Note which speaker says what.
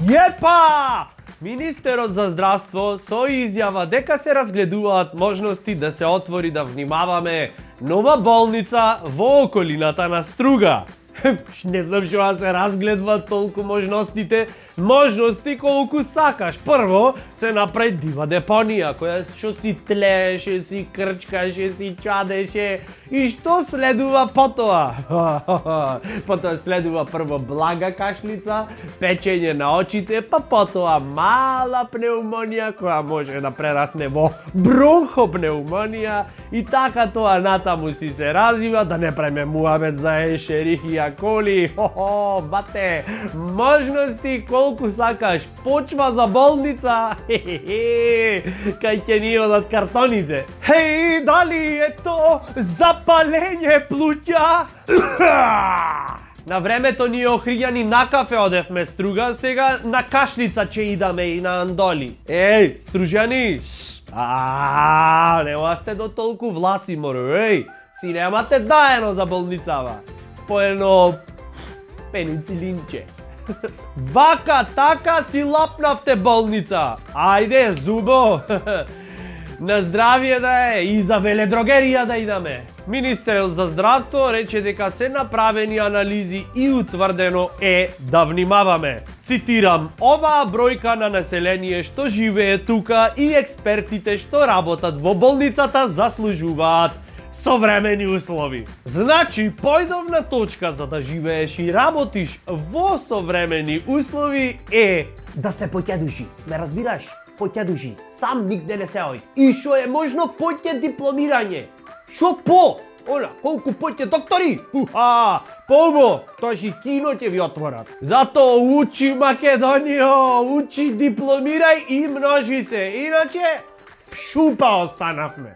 Speaker 1: Jepá! Министерот за здравство изјава дека се разгледуваат можности да се отвори да внимаваме нова болница во околината на Струга. Не знам што се разгледва толку можностите, можности колку сакаш. Прво се направи дива депонија која што си тлееше, си крчкаше, си чадеше и што следува потоа? Потоа следува прво блага кашлица, печење на очите, па потоа мала пневмонија која може да прерасне во бронхопневмонија и така тоа натаму си се развива, да не правиме муабет за ешерихија коли. Бате, можности колку сакаш, почва за болница. Кај ќе ни одат картоните. Хеј, дали е то запалење плуќа? На времето ние охриѓани на кафе одевме Струга, сега на кашлица ќе идаме и на Андоли. Еј, стружјани, нема сте до толку власи, моро, еј, си немате даено за болницава. По едно пеницилинче. Вака, така си лапнавте болница. Ајде, зубо. На здравие да е и за веледрогерија да идаме. Министерот за здравство рече дека се направени анализи и утврдено е да внимаваме. Цитирам, оваа бројка на население што живее тука и експертите што работат во болницата заслужуваат современи услови. Значи, појдовна точка за да живееш и работиш во современи услови е да сте поќедуши. Ме разбираш? Поќедуши. Сам нигде не се оди. И шо е можно поќе дипломирање. Шо по? Она, колку поќе доктори? Побо, тоа и кино ќе ви отворат. Зато учи Македонијо, учи, дипломирај и множи се. Иначе, шупа останавме.